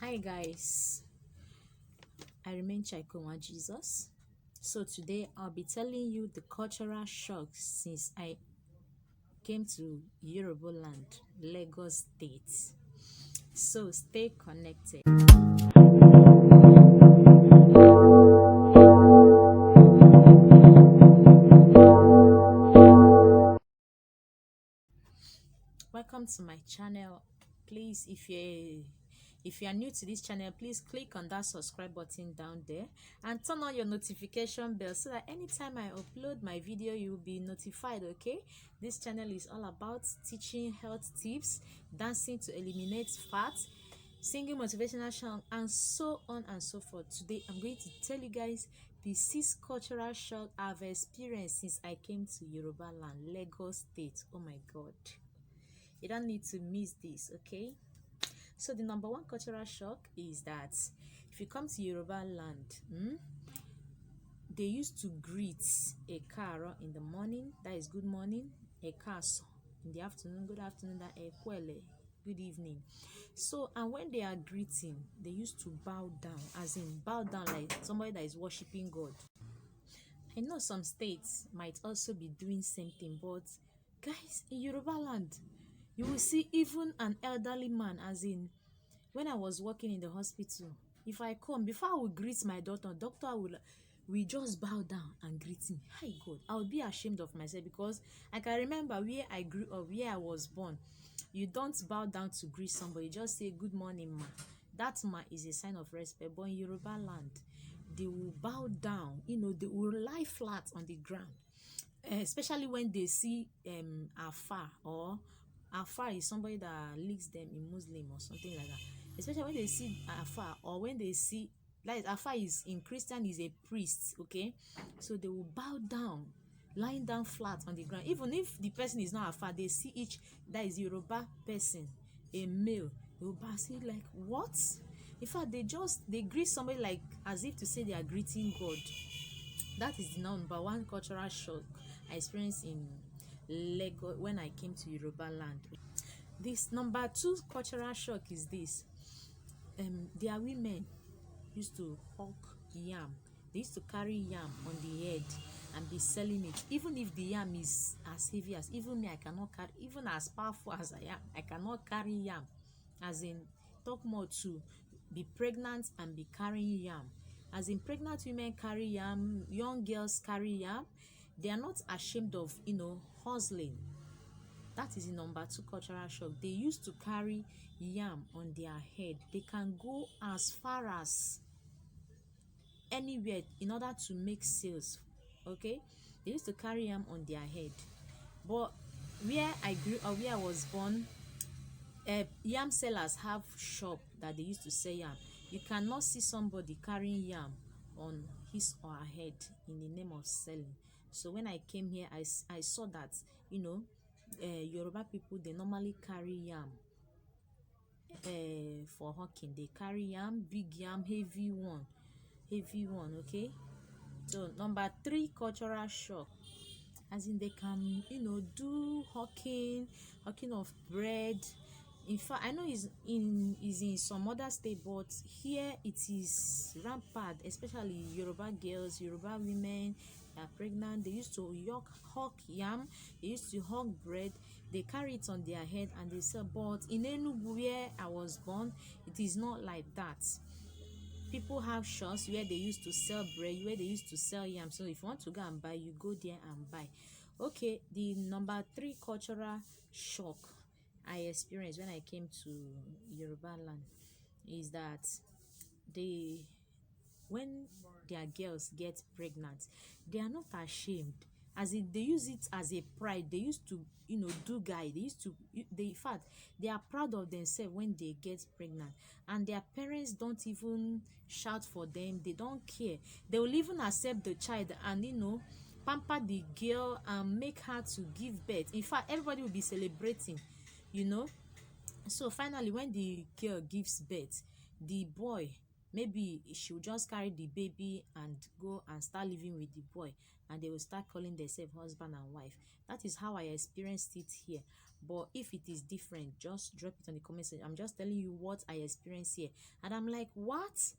Hi guys, I remain Chaikoma Jesus. So today I'll be telling you the cultural shock since I came to Yoruba land, Lagos State. So stay connected. Welcome to my channel. Please, if you are new to this channel, please click on that subscribe button down there and turn on your notification bell so that anytime I upload my video you will be notified. Okay, this channel is all about teaching health tips, dancing to eliminate fat, singing motivational song, and so on and so forth. Today I'm going to tell you guys the 6 cultural shock I've experienced since I came to Yoruba land, Lagos State. Oh my god, you don't need to miss this. Okay, so the number one cultural shock is that if you come to Yoruba land, they used to greet a car in the morning, that is good morning, a car in the afternoon, good afternoon, that a kwele, good evening. So, and when they are greeting, they used to bow down, as in bow down like somebody that is worshiping God. I know some states might also be doing same thing, but guys, in Yoruba land, you will see even an elderly man, as in when I was working in the hospital, if I come, before I would greet my doctor will just bow down and greet me. Hi God, I would be ashamed of myself because I can remember where I grew up, where I was born. You don't bow down to greet somebody, just say good morning ma. That ma is a sign of respect. But in Yoruba land, they will bow down, they will lie flat on the ground, especially when they see afar, or afar is somebody that leads them in Muslim or something like that. Especially when they see afar, or when they see, like afar is in Christian is a priest. Okay, so they will bow down, lying down flat on the ground. Even if the person is not afar, they see each, that is Yoruba person, a male, they will bow, say like what. In fact, they greet somebody like as if to say they are greeting God. That is the number one cultural shock I experienced in Lagos when I came to Yoruba land. This number two cultural shock is this: their women used to hawk yam. They used to carry yam on the head and be selling it. Even if the yam is as heavy as, even me, I cannot carry, even as powerful as I am, I cannot carry yam. As in, talk more to be pregnant and be carrying yam. As in, pregnant women carry yam, young girls carry yam. They are not ashamed of, hustling. That is the number two cultural shock. They used to carry yam on their head. They can go as far as anywhere in order to make sales. Okay, they used to carry yam on their head. But where I grew up, where I was born, yam sellers have shop that they used to sell yam. You cannot see somebody carrying yam on his or her head in the name of selling. So when I came here, I saw that, Yoruba people, they normally carry yam for hawking. They carry yam, big yam, heavy one. Okay, so number three cultural shock, as in they can, do hawking of bread. In fact, I know is in some other state, but here it is rampant, especially Yoruba girls, Yoruba women are pregnant. They used to hawk yam, they used to hawk bread, they carry it on their head and they sell. But in Enugu, where I was born, it is not like that. People have shops where they used to sell bread, where they used to sell yam. So if you want to go and buy, you go there and buy. Okay, the number three cultural shock I experienced when I came to Yoruba land is that they, when their girls get pregnant, they are not ashamed. As if they use it as a pride. They used to, do guy. They used to, in fact, they are proud of themselves when they get pregnant. And their parents don't even shout for them. They don't care. They will even accept the child and, pamper the girl and make her to give birth. In fact, everybody will be celebrating, you know. So finally, when the girl gives birth, the boy, maybe she will just carry the baby and go and start living with the boy, and they will start calling themselves husband and wife. That is how I experienced it here. But if it is different, just drop it on the comment section. I'm just telling you what I experienced here, and I'm like, what?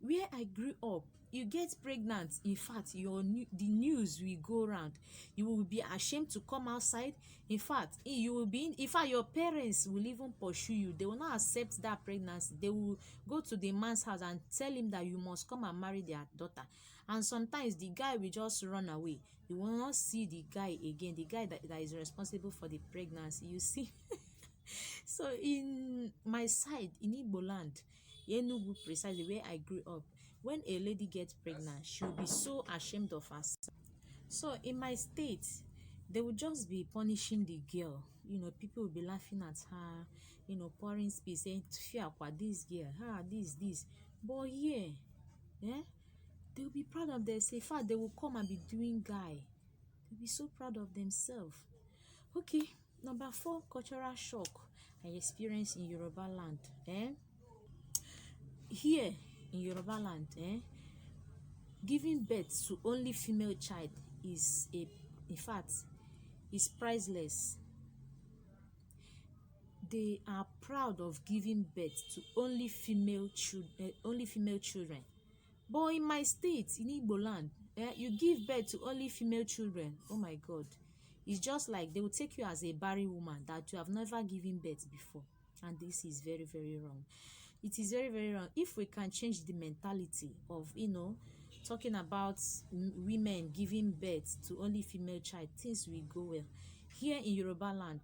Where I grew up, you get pregnant, in fact the news will go around. You will be ashamed to come outside. In fact, you will be in fact your parents will even pursue you. They will not accept that pregnancy. They will go to the man's house and tell him that you must come and marry their daughter. And sometimes the guy will just run away. You will not see the guy again, the guy that is responsible for the pregnancy, you see. So in my side, in Igbo land, Enugu precisely where I grew up, when a lady gets pregnant, she'll be so ashamed of herself. So in my state, they will just be punishing the girl. People will be laughing at her, pouring spit, saying, "Fiakwa, this girl, this." But yeah, yeah, they'll be proud of themselves. In fact, they will come and be doing guy. They'll be so proud of themselves. Okay, number 4 cultural shock I experienced in Yoruba land. Here in Yoruba land, giving birth to only female child is in fact, is priceless. They are proud of giving birth to only female children. But in my state, in Igbo land, you give birth to only female children. Oh my God. It's just like they will take you as a barren woman that you have never given birth before. And this is very, very wrong. It is very, very wrong. If we can change the mentality of, talking about women giving birth to only female child, things will go well. Here in Yoruba land,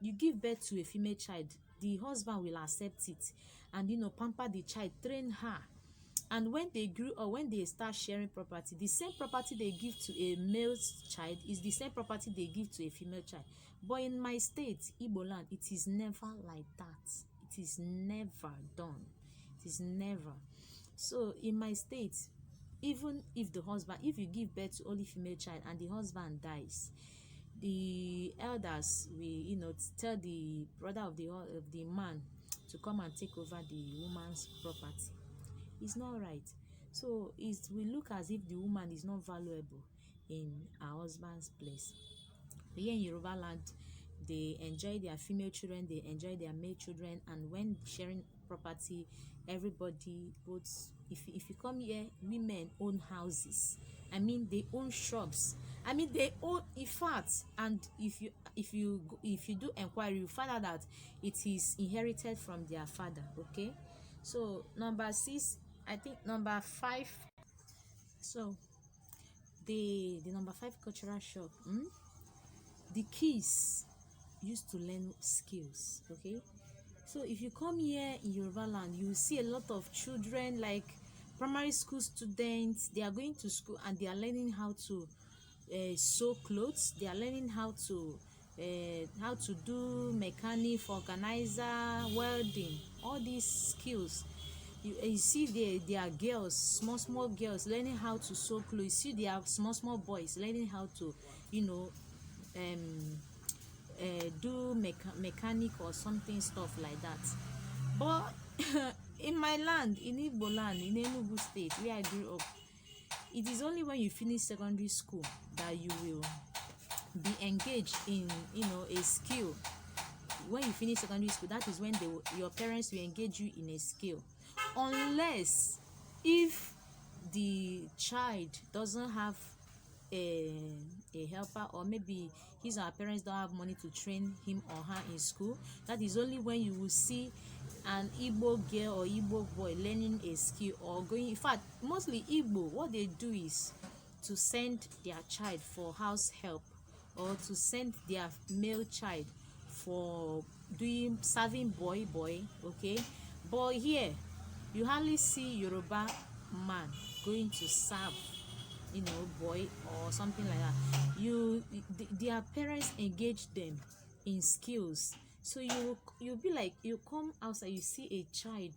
you give birth to a female child, the husband will accept it and, pamper the child, train her. And when they grew or when they start sharing property, the same property they give to a male child is the same property they give to a female child. But in my state, Igbo land, it is never like that. It is never done. It is never. So in my state, even if if you give birth to only female child and the husband dies, the elders will, tell the brother of the man to come and take over the woman's property. It's not right. So it will look as if the woman is not valuable in her husband's place. Here in Yoruba land, they enjoy their female children, they enjoy their male children, and when sharing property, everybody votes. If you come here, women own houses. I mean, they own shops. I mean, they own, in fact, and if you do inquiry, you find out that it is inherited from their father. Okay, so number 6, I think number 5. So the number 5 cultural shock. The kids used to learn skills. Okay, so if you come here in Yoruba land, you will see a lot of children, like primary school students. They are going to school and they are learning how to sew clothes. They are learning how to do mechanic, organizer, welding, all these skills. You see they are girls, small girls learning how to sew clothes. You see they are small boys learning how to do mechanic or something, stuff like that. But in my land, in Igbo land, in Enugu state where I grew up, it is only when you finish secondary school that you will be engaged in a skill. When you finish secondary school, that is when your parents will engage you in a skill, unless if the child doesn't have a helper, or maybe his or her parents don't have money to train him or her in school. That is only when you will see an Igbo girl or Igbo boy learning a skill or going. In fact, mostly Igbo, what they do is to send their child for house help, or to send their male child for doing serving boy. Okay, but here you hardly see Yoruba man going to serve boy or something like that. Their parents engage them in skills. So you'll be like, you come outside, you see a child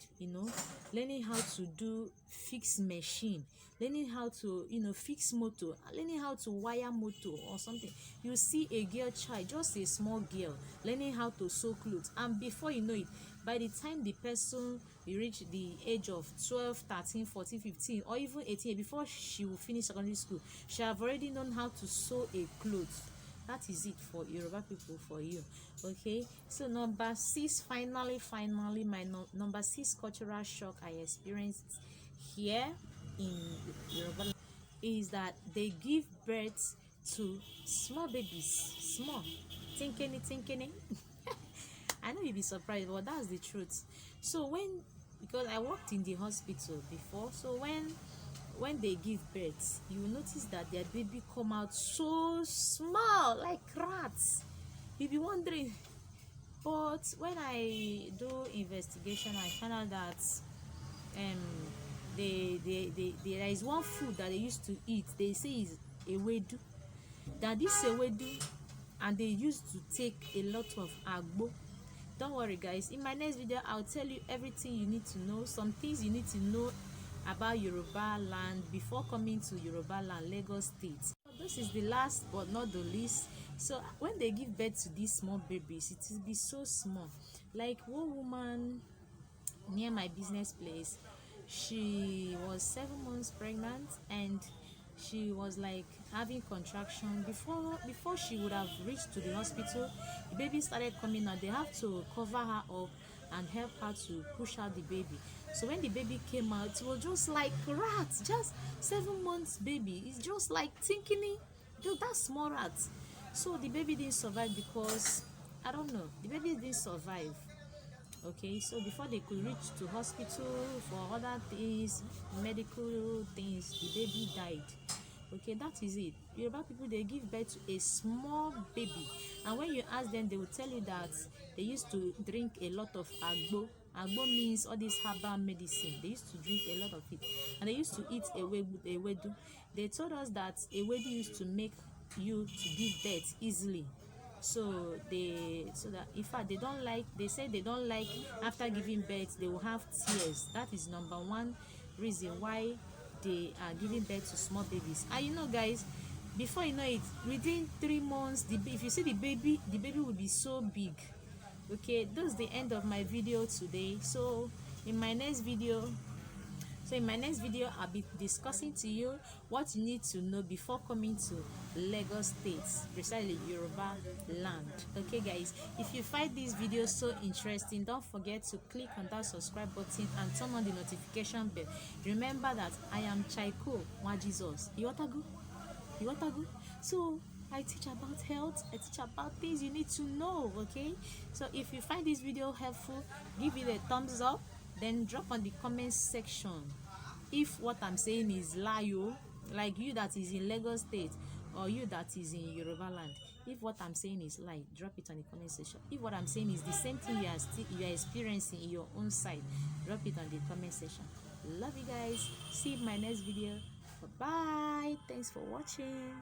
learning how to do fix machine, learning how to fix motor, learning how to wire motor or something. You see a girl child, just a small girl, learning how to sew clothes, and before you know it, by the time the person will reach the age of 12, 13, 14, 15, or even 18, before she will finish secondary school, she have already known how to sew a clothes. That is it for Yoruba people, for you. Okay, so number 6, finally my number 6 cultural shock I experienced here in Yoruba is that they give birth to small babies, small, tinkany. I know you'll be surprised, but that's the truth. So because I worked in the hospital before, so when they give birth, you will notice that their baby come out so small, like rats. You'll be wondering. But when I do investigation, I found out that there is one food that they used to eat. They say is ewedu. That this ewedu, and they used to take a lot of agbo. Don't worry guys, in my next video I'll tell you everything you need to know, some things you need to know about Yoruba land before coming to Yoruba land, Lagos State. So this is the last but not the least. So when they give birth to these small babies, it will be so small. Like one woman near my business place, she was 7 months pregnant, and she was like having contraction. Before she would have reached to the hospital, the baby started coming out. They have to cover her up and help her to push out the baby. So when the baby came out, it was just like rats. Just 7 months baby, it's just like thinking that small rat. So the baby didn't survive because I don't know, the baby didn't survive. Okay, so before they could reach to hospital for other things, medical things, the baby died. Okay, that is it. Yoruba people, they give birth to a small baby, and when you ask them, they will tell you that they used to drink a lot of agbo. Agbo means all this herbal medicine. They used to drink a lot of it, and they used to eat ewedu. They told us that ewedu used to make you to give birth easily. So that in fact they say they don't like after giving birth they will have tears. That is number one reason why they are giving birth to small babies. And you know guys, before you know it, within 3 months, if you see the baby will be so big. Okay, that's the end of my video today. So in my next video I'll be discussing to you what you need to know before coming to Lagos State, precisely Yoruba land. Okay guys, if you find this video so interesting, don't forget to click on that subscribe button and turn on the notification bell. Remember that I am Chaiko Wajisos. You want to go? So I teach about health, I teach about things you need to know. Okay, so if you find this video helpful, give it a thumbs up, then drop on the comment section if what I'm saying is lie, like you that is in Lagos State or you that is in Yoruba land. If what I'm saying is lie, drop it on the comment section. If what I'm saying is the same thing you are experiencing in your own side, drop it on the comment section. Love you guys, see you in my next video. Bye bye, thanks for watching.